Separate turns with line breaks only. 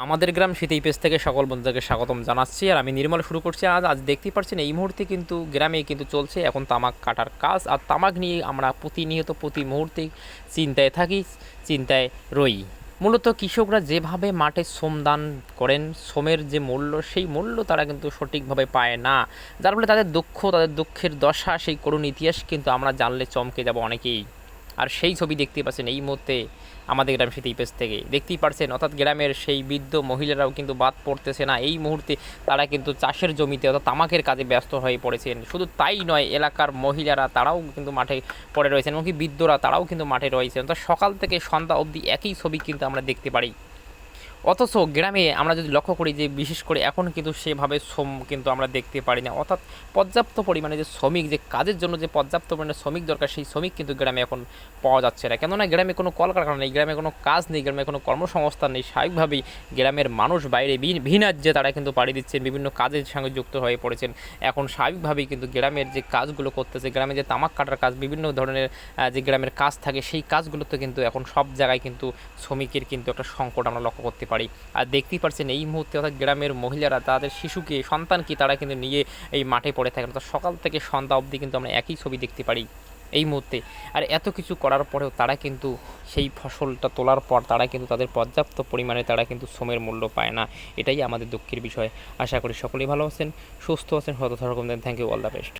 আমাদের গ্রাম শীতেই পেজ থেকে সকল বন্ধুদেরকে স্বাগতম জানাচ্ছি। আর আমি নির্মল শুরু করছি। আজ দেখতেই পাচ্ছেন এই মুহূর্তে কিন্তু গ্রামে কিন্তু চলছে এখন তামাক কাটার কাজ। আর তামাক নিয়ে আমরা প্রতিনিয়ত প্রতি মুহূর্তেই চিন্তায় থাকি, চিন্তায় রই। মূলত কৃষকরা যেভাবে মাঠে শ্রমদান করেন, শ্রমের যে মূল্য সেই মূল্য তারা কিন্তু সঠিকভাবে পায় না, যার ফলে তাদের দুঃখের দশা, সেই করুণ ইতিহাস কিন্তু আমরা জানলে চমকে যাব অনেকেই। আর সেই ছবি দেখতে পাচ্ছেন এই মুহূর্তে আমাদের গ্রাম শীতেই পেজ থেকে দেখতেই পারছেন, অর্থাৎ গ্রামের সেই বৃদ্ধ মহিলারাও কিন্তু বাদ পড়তেছে না এই মুহূর্তে। তারা কিন্তু চাষের জমিতে অর্থাৎ তামাকের কাজে ব্যস্ত হয়ে পড়েছেন। শুধু তাই নয়, এলাকার মহিলারা তারাও কিন্তু মাঠে পড়ে রয়েছেন, এমনকি বৃদ্ধরা তারাও কিন্তু মাঠে রয়েছেন। তো সকাল থেকে সন্ধ্যা অবধি একই ছবি কিন্তু আমরা দেখতে পারি। অথচ গ্রামে আমরা যদি লক্ষ্য করি যে বিশেষ করে এখন কিন্তু সেভাবে শ্রম কিন্তু আমরা দেখতে পারি না, অর্থাৎ পর্যাপ্ত পরিমাণে যে শ্রমিক, যে কাজের জন্য যে পর্যাপ্ত পরিমাণে শ্রমিক দরকার সেই শ্রমিক কিন্তু গ্রামে এখন পাওয়া যাচ্ছে না। কেননা গ্রামে কোনো কলকারখানা নেই, গ্রামে কোনো কাজ নেই, গ্রামে কোনো কর্মসংস্থান নেই। স্বাভাবিকভাবেই গ্রামের মানুষ বাইরে ভিন রাজ্যে তারা কিন্তু পাড়ি দিচ্ছেন, বিভিন্ন কাজের সঙ্গে যুক্ত হয়ে পড়েছেন। এখন স্বাভাবিকভাবেই কিন্তু গ্রামের যে কাজগুলো করতেছে, গ্রামে যে তামাক কাটার কাজ, বিভিন্ন ধরনের যে গ্রামের কাজ থাকে সেই কাজগুলোতে কিন্তু এখন সব জায়গায় কিন্তু শ্রমিকের কিন্তু একটা সংকট আমরা লক্ষ্য করতে পারি। আর দেখতেই পাচ্ছেন এই মুহূর্তে অর্থাৎ গ্রামের মহিলারা তাদের শিশুকে, সন্তানকে তারা কিন্তু নিয়ে এই মাঠে পড়ে থাকেন। তো সকাল থেকে সন্ধ্যা অবধি কিন্তু আমরা একই ছবি দেখতে পারি এই মুহূর্তে। আর এত কিছু করার পরেও তারা কিন্তু সেই ফসলটা তোলার পর তারা কিন্তু তাদের পর্যাপ্ত পরিমাণে তারা কিন্তু শ্রমের মূল্য পায় না। এটাই আমাদের দুঃখের বিষয়। আশা করি সকলেই ভালো আছেন, সুস্থ আছেন, সতর্ক থাকবেন। Thank you, all the best.